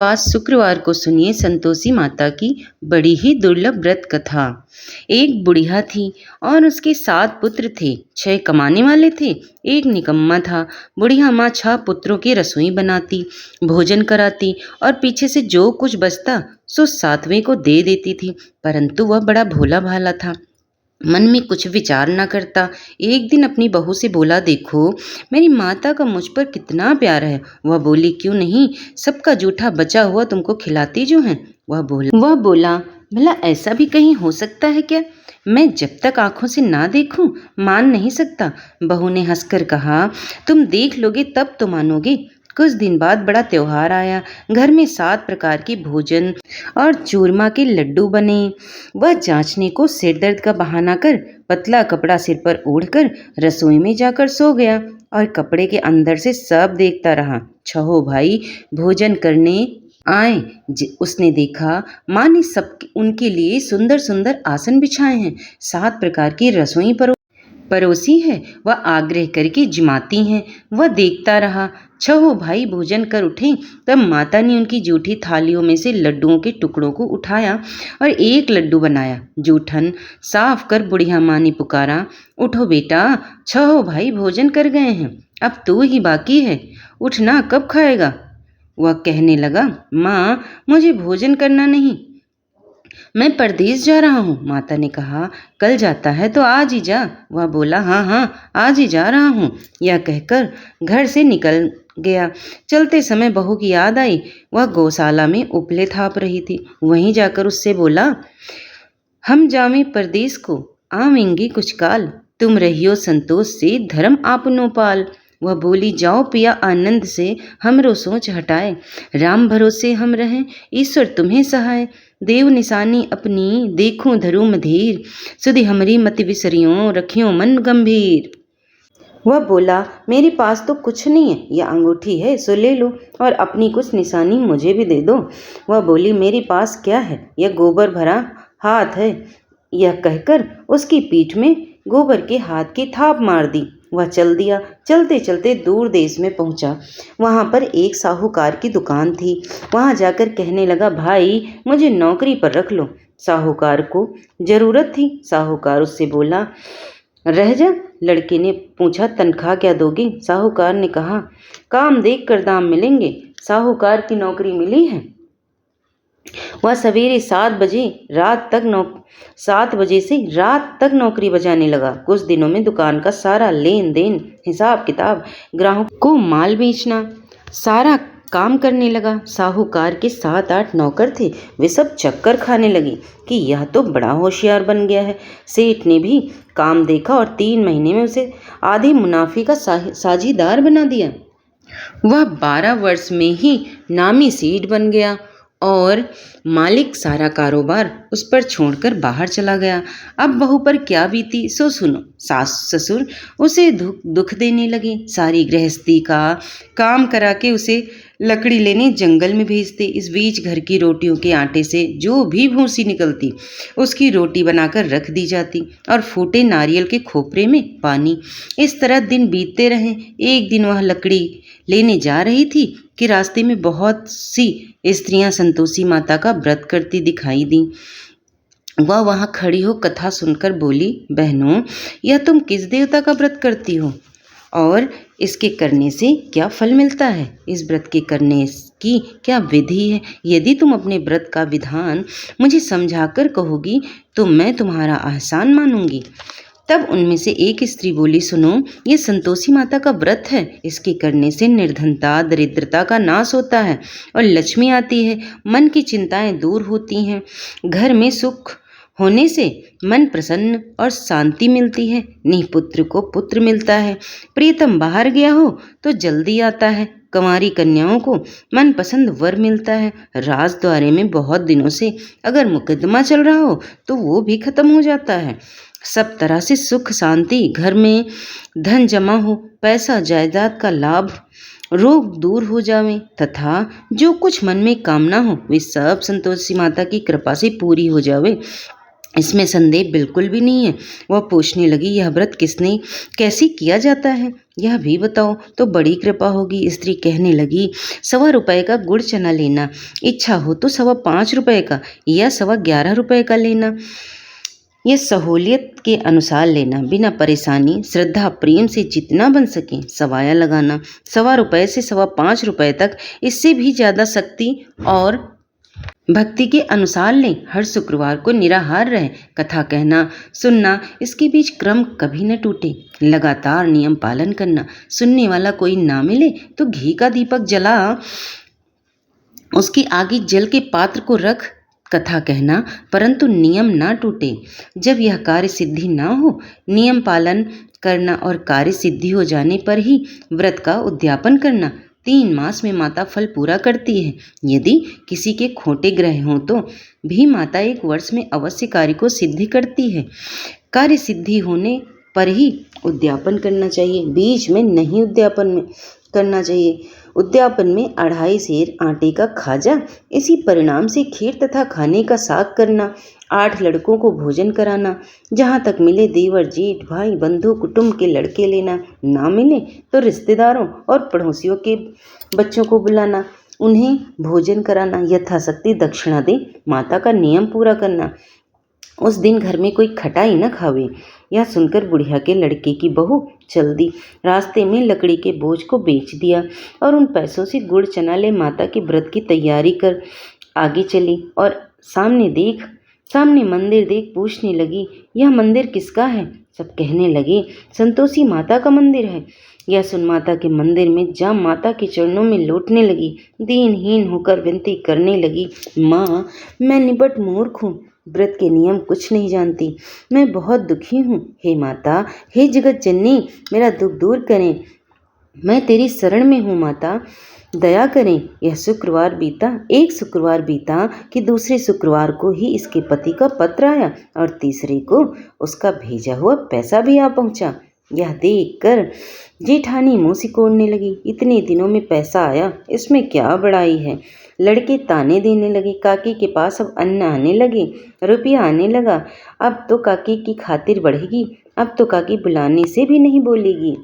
आज शुक्रवार को सुनिए संतोषी माता की बड़ी ही दुर्लभ व्रत कथा। एक बुढ़िया थी और उसके 7 पुत्र थे। 6 कमाने वाले थे, एक निकम्मा था। बुढ़िया माँ 6 पुत्रों की रसोई बनाती, भोजन कराती और पीछे से जो कुछ बचता सो 7वें को दे देती थी। परंतु वह बड़ा भोला भाला था, मन में कुछ विचार न करता। एक दिन अपनी बहू से बोला, देखो मेरी माता का मुझ पर कितना प्यार है। वह बोली, क्यों नहीं, सबका जूठा बचा हुआ तुमको खिलाती जो है। वह बोला, भला ऐसा भी कहीं हो सकता है क्या? मैं जब तक आंखों से ना देखूं मान नहीं सकता। बहू ने हंसकर कहा, तुम देख लोगे तब तो मानोगे। कुछ दिन बाद बड़ा त्योहार आया। घर में 7 प्रकार के भोजन और चूरमा के लड्डू बने। वह जांचने को सिर दर्द का बहाना कर पतला कपड़ा सिर पर ओढ़कर रसोई में जाकर सो गया और कपड़े के अंदर से सब देखता रहा। 6 भाई भोजन करने आए। उसने देखा माँ ने सब उनके लिए सुंदर सुंदर आसन बिछाए हैं, 7 प्रकार की रसोई परोसी है। वह आग्रह करके जिमाती हैं। वह देखता रहा। 6 भाई भोजन कर उठे तब माता ने उनकी जूठी थालियों में से लड्डुओं के टुकड़ों को उठाया और एक लड्डू बनाया। जूठन साफ कर बुढ़िया माँ ने पुकारा, उठो बेटा, 6 भाई भोजन कर गए हैं, अब तू ही बाकी है, उठना, कब खाएगा? वह कहने लगा, माँ मुझे भोजन करना नहीं, मैं परदेश जा रहा हूँ। माता ने कहा, कल जाता है तो आज ही जा। वह बोला, हाँ हाँ आज ही जा रहा हूँ। यह कहकर घर से निकल गया। चलते समय बहू की याद आई। वह गौशाला में उपले थाप रही थी। वहीं जाकर उससे बोला, हम जावें परदेश को, आवेंगे कुछ काल, तुम रहियो संतोष से धर्म आपनो पाल। वह बोली, जाओ पिया आनंद से, हमरो सोच हटाए, राम भरोसे हम रहें, ईश्वर तुम्हें सहाय, देव निशानी अपनी देखूं धरू मधीर, सुधि हमरी मति विसरियों रखियो मन गंभीर। वह बोला, मेरे पास तो कुछ नहीं है, यह अंगूठी है सो ले लो और अपनी कुछ निशानी मुझे भी दे दो। वह बोली, मेरे पास क्या है, यह गोबर भरा हाथ है। यह कहकर उसकी पीठ में गोबर के हाथ की थाप मार दी। वह चल दिया। चलते चलते दूर देश में पहुंचा। वहां पर एक साहूकार की दुकान थी। वहां जाकर कहने लगा, भाई मुझे नौकरी पर रख लो। साहूकार को जरूरत थी। साहूकार उससे बोला, रह जा। लड़के ने पूछा, तनख्वाह क्या दोगे? साहूकार ने कहा, काम देख कर दाम मिलेंगे। साहूकार की नौकरी मिली है। वह सवेरे 7 बजे से रात तक नौकरी बजाने लगा। कुछ दिनों में दुकान का सारा लेन देन, हिसाब किताब, ग्राहकों को माल बेचना, सारा काम करने लगा। साहूकार के 7-8 नौकर थे। वे सब चक्कर खाने लगे कि यह तो बड़ा होशियार बन गया है। सेठ ने भी काम देखा और 3 महीने में उसे आधे मुनाफे का साझीदार बना दिया। वह 12 वर्ष में ही नामी सेठ बन गया और मालिक सारा कारोबार उस पर छोड़कर बाहर चला गया। अब बहू पर क्या बीती सो सुनो। सास ससुर उसे दुख देने लगे। सारी गृहस्थी का काम करा के उसे लकड़ी लेने जंगल में भेजते। इस बीच घर की रोटियों के आटे से जो भी भूसी निकलती उसकी रोटी बनाकर रख दी जाती और फूटे नारियल के खोपरे में पानी। इस तरह दिन बीतते रहे। एक दिन वह लकड़ी लेने जा रही थी कि रास्ते में बहुत सी स्त्रियां संतोषी माता का व्रत करती दिखाई दी। वह वहां खड़ी हो कथा सुनकर बोली, बहनों यह तुम किस देवता का व्रत करती हो और इसके करने से क्या फल मिलता है? इस व्रत के करने की क्या विधि है? यदि तुम अपने व्रत का विधान मुझे समझाकर कहोगी तो मैं तुम्हारा एहसान मानूंगी। तब उनमें से एक स्त्री बोली, सुनो, ये संतोषी माता का व्रत है। इसके करने से निर्धनता दरिद्रता का नाश होता है और लक्ष्मी आती है। मन की चिंताएं दूर होती हैं। घर में सुख होने से मन प्रसन्न और शांति मिलती है। निपुत्र को पुत्र मिलता है। प्रियतम बाहर गया हो तो जल्दी आता है। कंवारी कन्याओं को मनपसंद वर मिलता है। राजद्वारे में बहुत दिनों से अगर मुकदमा चल रहा हो तो वो भी खत्म हो जाता है। सब तरह से सुख शांति, घर में धन जमा हो, पैसा जायदाद का लाभ, रोग दूर हो जावे तथा जो कुछ मन में कामना हो वे सब संतोषी माता की कृपा से पूरी हो जावे। इसमें संदेह बिल्कुल भी नहीं है। वह पूछने लगी, यह व्रत किसने कैसे किया जाता है, यह भी बताओ तो बड़ी कृपा होगी। स्त्री कहने लगी, 1.25 रुपये का गुड़ चना लेना, इच्छा हो तो 5.25 रुपये का या 11.25 रुपये का लेना। ये सहूलियत के अनुसार लेना, बिना परेशानी श्रद्धा प्रेम से जितना बन सके सवाया लगाना। 1.25 रुपये से 5.25 रुपये तक, इससे भी ज़्यादा शक्ति और भक्ति के अनुसार लें। हर शुक्रवार को निराहार रहे, कथा कहना सुनना, इसके बीच क्रम कभी न टूटे। लगातार नियम पालन करना, सुनने वाला कोई ना मिले तो घी का दीपक जला उसके आगे जल के पात्र को रख कथा कहना, परंतु नियम ना टूटे। जब यह कार्य सिद्धि ना हो, नियम पालन करना और कार्य सिद्धि हो जाने पर ही व्रत का उद्यापन करना। 3 मास में माता फल पूरा करती है। यदि किसी के खोटे ग्रह हों तो भी माता 1 वर्ष में अवश्य कार्य को सिद्धि करती है। कार्य सिद्धि होने पर ही उद्यापन करना चाहिए, बीच में नहीं उद्यापन में करना चाहिए। उद्यापन में 2.5 सेर आटे का खाजा, इसी परिणाम से खीर तथा खाने का साग करना, 8 लड़कों को भोजन कराना, जहाँ तक मिले देवर जेठ भाई बंधु कुटुंब के लड़के लेना, ना मिले तो रिश्तेदारों और पड़ोसियों के बच्चों को बुलाना, उन्हें भोजन कराना, यथाशक्ति दक्षिणा दे माता का नियम पूरा करना। उस दिन घर में कोई खटाई न खावे। यह सुनकर बुढ़िया के लड़के की बहू चल दी। रास्ते में लकड़ी के बोझ को बेच दिया और उन पैसों से गुड़ चना ले माता के व्रत की तैयारी कर आगे चली और सामने मंदिर देख पूछने लगी, यह मंदिर किसका है? सब कहने लगे, संतोषी माता का मंदिर है। यह सुन माता के मंदिर में जा माता के चरणों में लौटने लगी। दीनहीन होकर विनती करने लगी, माँ मैं निपट मूर्ख हूँ, व्रत के नियम कुछ नहीं जानती, मैं बहुत दुखी हूँ। हे माता, हे जगत जननी, मेरा दुख दूर करें, मैं तेरी शरण में हूँ माता, दया करें। यह शुक्रवार बीता, एक शुक्रवार बीता कि दूसरे शुक्रवार को ही इसके पति का पत्र आया और तीसरे को उसका भेजा हुआ पैसा भी आ पहुँचा। यह देख कर जेठानी मुँह सिकोड़ने लगी, इतने दिनों में पैसा आया, इसमें क्या बड़ाई है। लड़के ताने देने लगे, काकी के पास अब अन्न आने लगे, रुपया आने लगा, अब तो काकी की खातिर बढ़ेगी, अब तो काकी बुलाने से भी नहीं बोलेगी।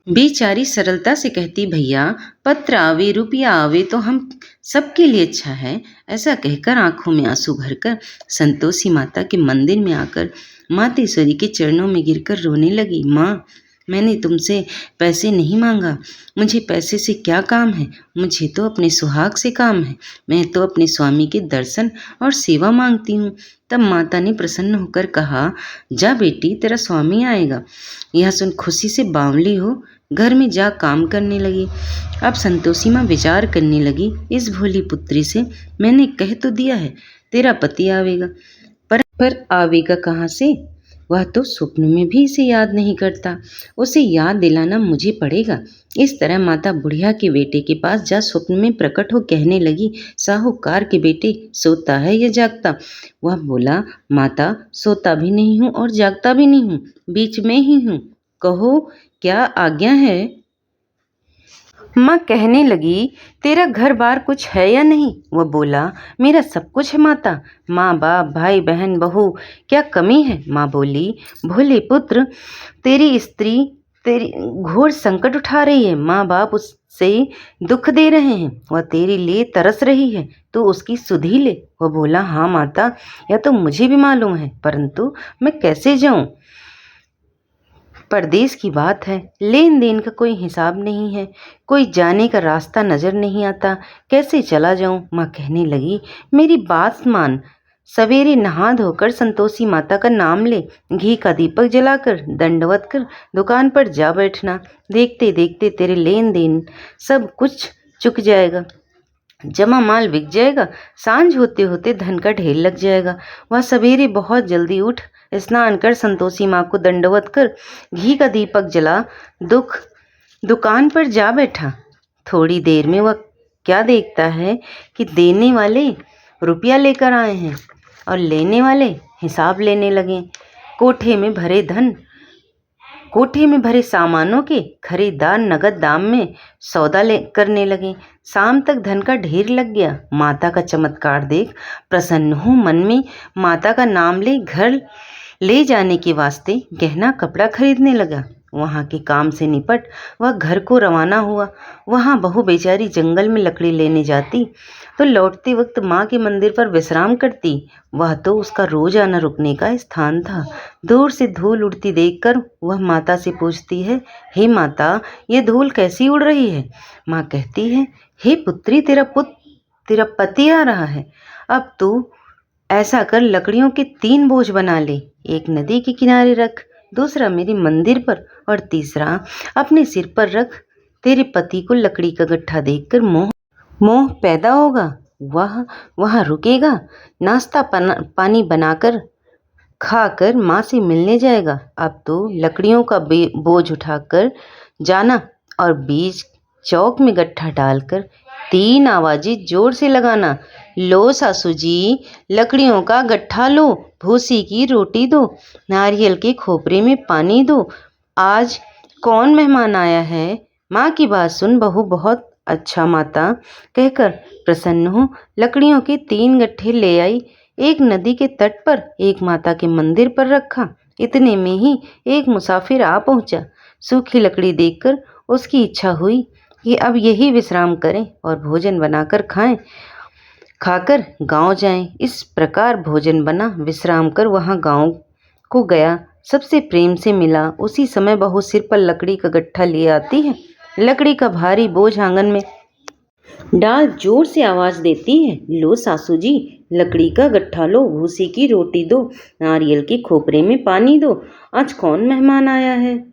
बेचारी सरलता से कहती, भैया पत्र आवे रुपया आवे तो हम सबके लिए अच्छा है। ऐसा कहकर आंखों में आंसू भरकर संतोषी माता के मंदिर में आकर मातेश्वरी के चरणों में गिरकर रोने लगी। माँ, मैंने तुमसे पैसे नहीं मांगा, मुझे पैसे से क्या काम है, मुझे तो अपने सुहाग से काम है, मैं तो अपने स्वामी के दर्शन और सेवा मांगती हूँ। तब माता ने प्रसन्न होकर कहा, जा बेटी, तेरा स्वामी आएगा। यह सुन खुशी से बावली हो घर में जा काम करने लगी। अब संतोषी माँ विचार करने लगी, इस भोली पुत्री से मैंने कह तो दिया है तेरा पति आवेगा, पर आवेगा कहाँ से? वह तो स्वप्न में भी इसे याद नहीं करता, उसे याद दिलाना मुझे पड़ेगा। इस तरह माता बुढ़िया के बेटे के पास जा स्वप्न में प्रकट हो कहने लगी, साहूकार के बेटे, सोता है या जागता? वह बोला, माता सोता भी नहीं हूँ और जागता भी नहीं हूँ, बीच में ही हूँ, कहो क्या आज्ञा है? माँ कहने लगी, तेरा घर बार कुछ है या नहीं? वह बोला, मेरा सब कुछ है माता, माँ बाप भाई बहन बहू, क्या कमी है? माँ बोली, भोले पुत्र, तेरी स्त्री तेरी घोर संकट उठा रही है, माँ बाप उससे दुख दे रहे हैं, वह तेरे लिए तरस रही है, तो उसकी सुधि ले। वह बोला, हाँ माता, यह तो मुझे भी मालूम है, परंतु मैं कैसे जाऊँ? परदेश की बात है, लेन देन का कोई हिसाब नहीं है, कोई जाने का रास्ता नजर नहीं आता, कैसे चला जाऊं? माँ कहने लगी, मेरी बात मान, सवेरे नहा धोकर संतोषी माता का नाम ले, घी का दीपक जलाकर दंडवत कर दुकान पर जा बैठना, देखते देखते तेरे लेन देन सब कुछ चुक जाएगा, जमा माल बिक जाएगा, सांझ होते होते धन का ढेर लग जाएगा। वह सवेरे बहुत जल्दी उठ स्नान कर संतोषी माँ को दंडवत कर घी का दीपक जला दुकान पर जा बैठा। थोड़ी देर में वह क्या देखता है कि देने वाले रुपया लेकर आए हैं और लेने वाले हिसाब लेने लगे। कोठे में भरे धन कोठे में भरे सामानों के खरीदार नगद दाम में सौदा करने लगे। शाम तक धन का ढेर लग गया। माता का चमत्कार देख प्रसन्न हो मन में माता का नाम ले घर ले जाने के वास्ते गहना कपड़ा खरीदने लगा। वहाँ के काम से निपट वह घर को रवाना हुआ। वहाँ बहू बेचारी जंगल में लकड़ी लेने जाती तो लौटते वक्त माँ के मंदिर पर विश्राम करती। वह तो उसका रोज आना रुकने का स्थान था। दूर से धूल उड़ती देखकर वह माता से पूछती है, हे माता, ये धूल कैसी उड़ रही है? माँ कहती है, हे पुत्री, तेरा पति आ रहा है। अब तू ऐसा कर, लकड़ियों के 3 बोझ बना ले। एक नदी के किनारे रख, दूसरा मेरे मंदिर पर और तीसरा अपने सिर पर रख। तेरे पति को लकड़ी का गट्ठा देखकर मोह पैदा होगा। वह वहाँ रुकेगा, नाश्ता पानी बनाकर खाकर माँ से मिलने जाएगा। अब तो लकड़ियों का बोझ उठाकर जाना और बीच चौक में गट्ठा डालकर 3 आवाजें जोर से लगाना, लो सासू जी, लकड़ियों का गट्ठा लो, भूसी की रोटी दो, नारियल के खोपरे में पानी दो। आज कौन मेहमान आया है? माँ की बात सुन बहू बहुत अच्छा माता कहकर प्रसन्न हो लकड़ियों के 3 गट्ठे ले आई। एक नदी के तट पर, एक माता के मंदिर पर रखा। इतने में ही एक मुसाफिर आ पहुंचा। सूखी लकड़ी देखकर उसकी इच्छा हुई कि अब यही विश्राम करें और भोजन बनाकर खाकर गांव जाएं। इस प्रकार भोजन बना, विश्राम कर वहां गांव को गया। सबसे प्रेम से मिला। उसी समय बहू सिर पर लकड़ी का गट्ठा ले आती है। लकड़ी का भारी बोझ आंगन में डाल जोर से आवाज देती है, लो सासू जी, लकड़ी का गट्ठा लो, भूसी की रोटी दो, नारियल के खोपरे में पानी दो। आज कौन मेहमान आया है?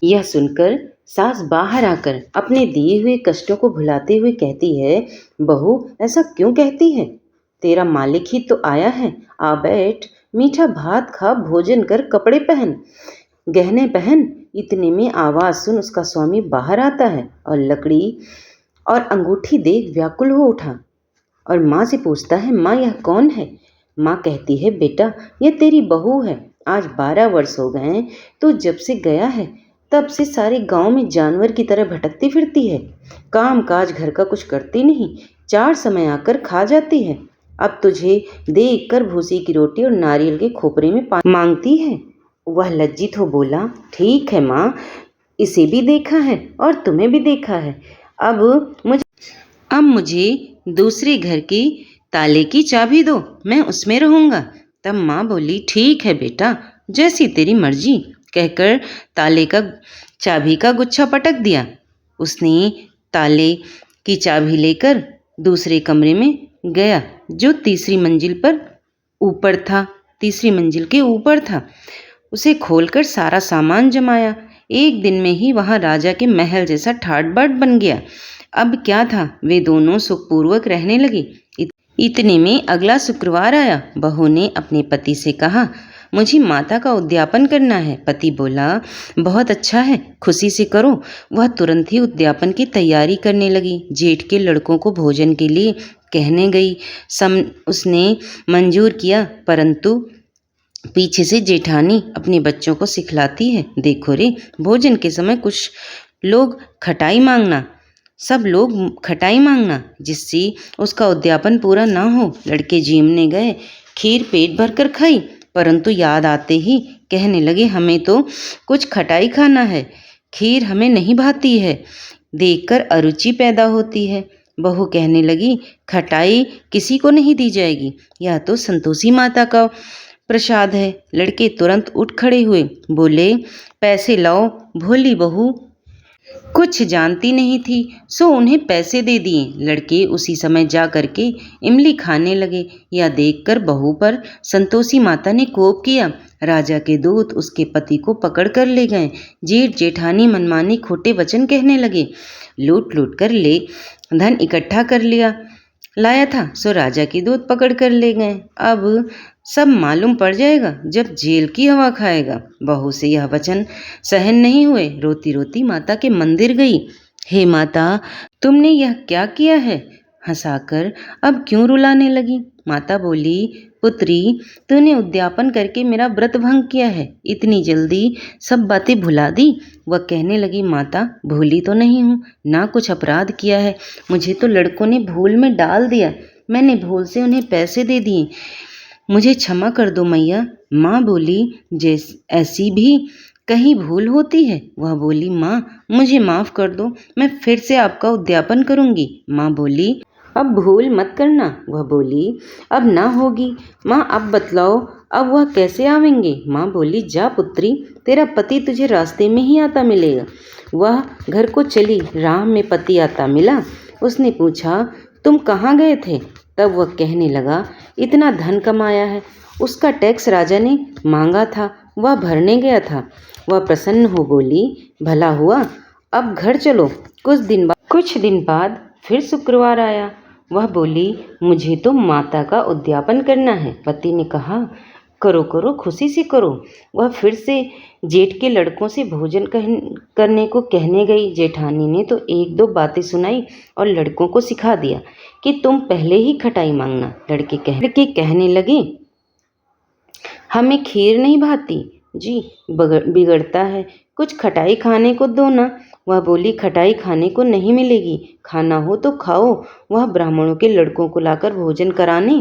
यह सुनकर सास बाहर आकर अपने दिए हुए कष्टों को भुलाते हुए कहती है, बहू ऐसा क्यों कहती है? तेरा मालिक ही तो आया है। आ बैठ, मीठा भात खा, भोजन कर, कपड़े पहन, गहने पहन। इतने में आवाज सुन उसका स्वामी बाहर आता है और लकड़ी और अंगूठी देख व्याकुल हो उठा और माँ से पूछता है, माँ यह कौन है? माँ कहती है, बेटा यह तेरी बहू है। आज 12 वर्ष हो गए तो जब से गया है तब से सारे गांव में जानवर की तरह भटकती फिरती है। काम काज घर का कुछ करती नहीं, 4 समय आकर खा जाती है। अब तुझे देख कर भूसी की रोटी और नारियल के खोपरे में पानी मांगती है। वह लज्जित हो बोला, ठीक है माँ, इसे भी देखा है और तुम्हें भी देखा है। अब मुझे दूसरे घर की ताले की चाबी दो, मैं उसमें रहूँगा। तब माँ बोली, ठीक है बेटा, जैसी तेरी मर्जी, कहकर ताले का चाबी का गुच्छा पटक दिया। उसने ताले की चाबी लेकर दूसरे कमरे में गया जो तीसरी मंजिल के ऊपर था। उसे खोलकर सारा सामान जमाया। एक दिन में ही वहाँ राजा के महल जैसा ठाट बाट बन गया। अब क्या था, वे दोनों सुखपूर्वक रहने लगे। इतने में अगला शुक्रवार आया। बहू ने अपने पति से कहा, मुझे माता का उद्यापन करना है। पति बोला, बहुत अच्छा है, खुशी से करो। वह तुरंत ही उद्यापन की तैयारी करने लगी। जेठ के लड़कों को भोजन के लिए कहने गई। उसने मंजूर किया, परंतु पीछे से जेठानी अपने बच्चों को सिखलाती है, देखो रे, भोजन के समय सब लोग खटाई मांगना, जिससे उसका उद्यापन पूरा ना हो। लड़के जीमने गए, खीर पेट भरकर खाई, परंतु याद आते ही कहने लगे, हमें तो कुछ खटाई खाना है, खीर हमें नहीं भाती है। देखकर अरुचि पैदा होती है। बहू कहने लगी, खटाई किसी को नहीं दी जाएगी, यह तो संतोषी माता का प्रसाद है। लड़के तुरंत उठ खड़े हुए, बोले, पैसे लाओ। भोली बहू कुछ जानती नहीं थी, सो उन्हें पैसे दे दिए। लड़के उसी समय जा करके इमली खाने लगे। यह देखकर बहू पर संतोषी माता ने कोप किया। राजा के दूत उसके पति को पकड़ कर ले गए। जेठ जेठानी मनमानी खोटे वचन कहने लगे। लूट लूट कर धन इकट्ठा कर लाया था, सो राजा के दूत पकड़ कर ले गए। अब सब मालूम पड़ जाएगा जब जेल की हवा खाएगा। बहू से यह वचन सहन नहीं हुए। रोती रोती माता के मंदिर गई। हे माता, तुमने यह क्या किया है? हंसाकर अब क्यों रुलाने लगी? माता बोली, पुत्री, तूने उद्यापन करके मेरा व्रत भंग किया है, इतनी जल्दी सब बातें भुला दी। वह कहने लगी, माता भूली तो नहीं हूँ, ना कुछ अपराध किया है, मुझे तो लड़कों ने भूल में डाल दिया, मैंने भूल से उन्हें पैसे दे दिए, मुझे क्षमा कर दो मैया। माँ बोली, ऐसी भी कहीं भूल होती है? वह बोली, माँ मुझे माफ कर दो, मैं फिर से आपका उद्यापन करूंगी। माँ बोली, अब भूल मत करना। वह बोली, अब ना होगी। माँ अब बतलाओ, अब वह कैसे आवेंगे? माँ बोली, जा पुत्री, तेरा पति तुझे रास्ते में ही आता मिलेगा। वह घर को चली, राह में पति आता मिला। उसने पूछा, तुम कहाँ गए थे? तब वह कहने लगा, इतना धन कमाया है, उसका टैक्स राजा ने मांगा था, वह भरने गया था। वह प्रसन्न हो बोली, भला हुआ, अब घर चलो। कुछ दिन बाद फिर शुक्रवार आया। वह बोली, मुझे तो माता का उद्यापन करना है। पति ने कहा, करो करो, खुशी से करो। वह फिर से जेठ के लड़कों से भोजन करने को कहने गई। जेठानी ने तो एक दो बातें सुनाई और लड़कों को सिखा दिया कि तुम पहले ही खटाई मांगना। लड़के कहने लगे, हमें खीर नहीं भाती जी, बिगड़ता है, कुछ खटाई खाने को दो ना। वह बोली, खटाई खाने को नहीं मिलेगी, खाना हो तो खाओ। वह ब्राह्मणों के लड़कों को लाकर भोजन कराने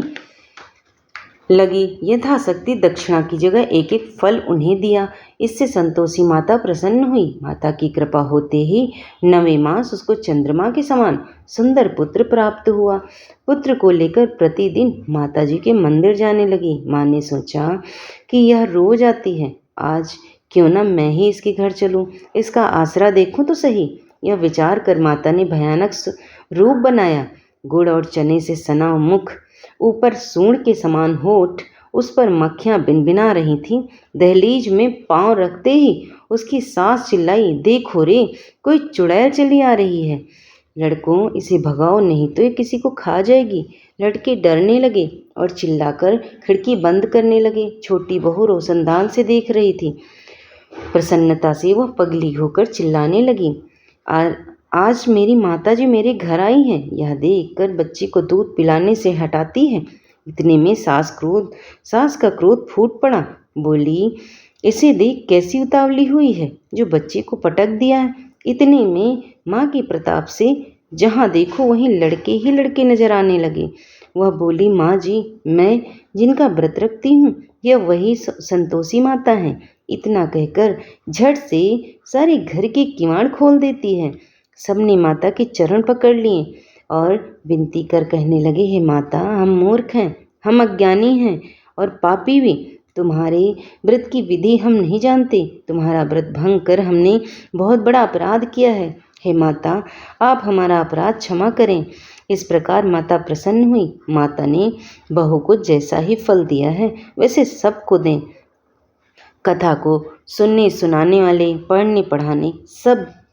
लगी। यथाशक्ति दक्षिणा की जगह एक एक फल उन्हें दिया। इससे संतोषी माता प्रसन्न हुई। माता की कृपा होते ही 9वें मास उसको चंद्रमा के समान सुंदर पुत्र प्राप्त हुआ। पुत्र को लेकर प्रतिदिन माता जी के मंदिर जाने लगी। माँ ने सोचा कि यह रोज आती है, आज क्यों न मैं ही इसके घर चलूं, इसका आसरा देखूं तो सही। यह विचार कर माता ने भयानक रूप बनाया। गुड़ और चने से सना मुख, ऊपर सूंड के समान होठ, उस पर मक्खियां बिनबिना रही थीं। दहलीज में पांव रखते ही उसकी सास चिल्लाई, देखो रे, कोई चुड़ैल चली आ रही है। लड़कों, इसे भगाओ, नहीं तो ये किसी को खा जाएगी। लड़के डरने लगे और चिल्लाकर खिड़की बंद करने लगे। छोटी बहू रोशनदान से देख रही थी। प्रसन्नता से वह पगली होकर चिल्लाने लगी, आज मेरी माता जी मेरे घर आई हैं। यह देखकर बच्ची को दूध पिलाने से हटाती है। इतने में सास का क्रोध फूट पड़ा। बोली, इसे देख कैसी उतावली हुई है, जो बच्चे को पटक दिया है। इतने में माँ के प्रताप से जहाँ देखो वहीं लड़के ही लड़के नजर आने लगे। वह बोली, माँ जी, मैं जिनका व्रत रखती हूँ, यह वही संतोषी माता हैं। इतना कहकर झट से सारे घर के किवाड़ खोल देती है। सबने माता के चरण पकड़ लिए और विनती कर कहने लगे, हे माता, हम मूर्ख हैं, हम अज्ञानी हैं और पापी भी। तुम्हारे व्रत की विधि हम नहीं जानते। तुम्हारा व्रत भंग कर हमने बहुत बड़ा अपराध किया है। हे माता, आप हमारा अपराध क्षमा करें। इस प्रकार माता प्रसन्न हुई। माता ने बहू को जैसा ही फल दिया है वैसे सबको दें। कथा को सुनने सुनाने वाले, पढ़ने पढ़ाने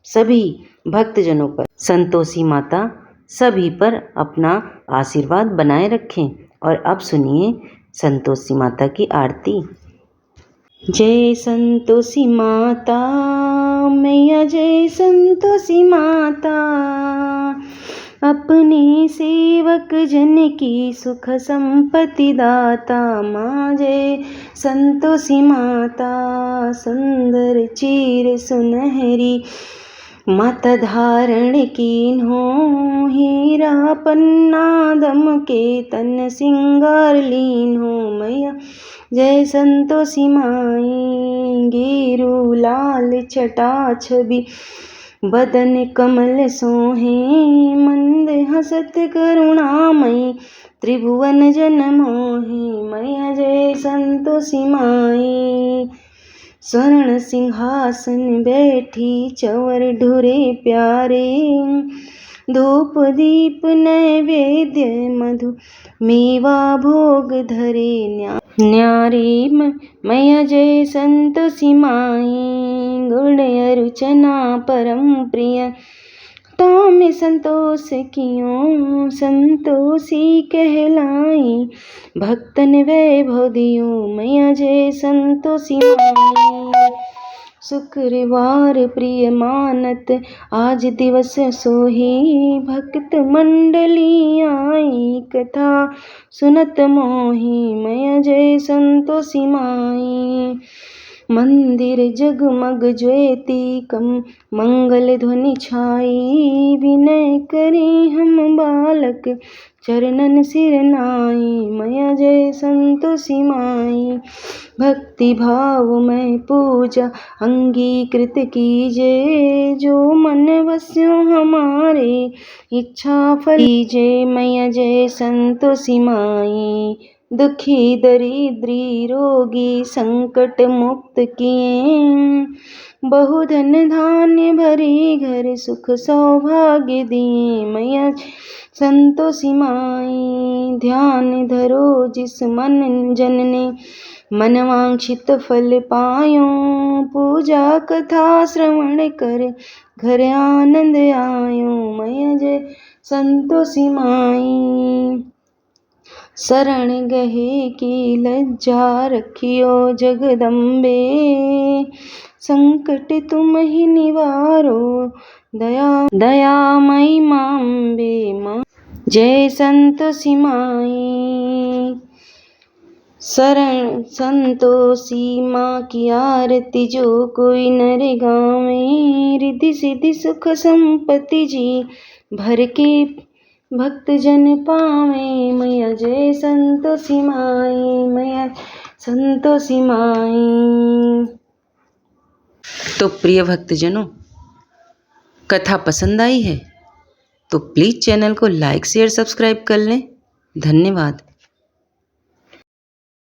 सभी भक्तजनों पर संतोषी माता सभी पर अपना आशीर्वाद बनाए रखें। और अब सुनिए संतोषी माता की आरती। जय संतोषी माता मैया, जय संतोषी माता, अपने सेवक जन की सुख संपत्ति दाता। माँ जय संतोषी माता, सुंदर चीर सुनहरी, माता धारण कीन्हो, हीरा पन्ना दम के तन सिंगार लीन्हो। मैया जय संतोषी माई, गेरू लाल छटा छवि, बदन कमल सोहे, मंद हसत करुणामयी, त्रिभुवन जन मोहे। मैया जय संतोषी माई, स्वर्ण सिंहासन बैठी, चवर ढुरे प्यारे, धूप दीप नैवेद्य मधु, मेवा भोग धरे न्यारे। मैया जय संतोषी माई, गुण अरुचना परम प्रिय, ताम संतोष कियो, संतोषी कहलाई, भक्तन वैभव दियो। मैया जय संतोषी माई, शुक्रवार प्रिय मानत, आज दिवस सोही, भक्त मंडली आई, कथा सुनत मोहि मैया जय संतोषी माई। मंदिर जगमग ज्योतिकम मंगल ध्वनि छाई, विनय करी हम बालक चरणन सिर नाई, मैया जय संतोषी माई। भक्ति भाव में पूजा अंगीकृत कीजे, जो मन वस्यों हमारे इच्छा फलीजे, मैया जय संतोषी माई। दुखी दरिद्री रोगी संकट मुक्त किए, बहुधन धान्य भरी घर सुख सौभाग्य दिए, मैया संतोषी माई। ध्यान धरो जिस मन जन ने मनवांछित फल पायो, पूजा कथा श्रवण कर घर आनंद आयो, मैया जय संतोषी माई। शरण गहे की लज्जा रखियो जगदम्बे, संकट तुम ही निवारो दयामयी मांबे, माँ जय संतोषी माई। शरण संतोषी माँ की आरती जो कोई नर गावे, रिद्धि सिद्धि सुख संपत्ति जी भर के भक्त जन पावे, मैया जय संतोषी माई, मैया संतोषी माई। तो प्रिय भक्तजनों, कथा पसंद आई है तो प्लीज़ चैनल को लाइक शेयर सब्सक्राइब कर लें। धन्यवाद।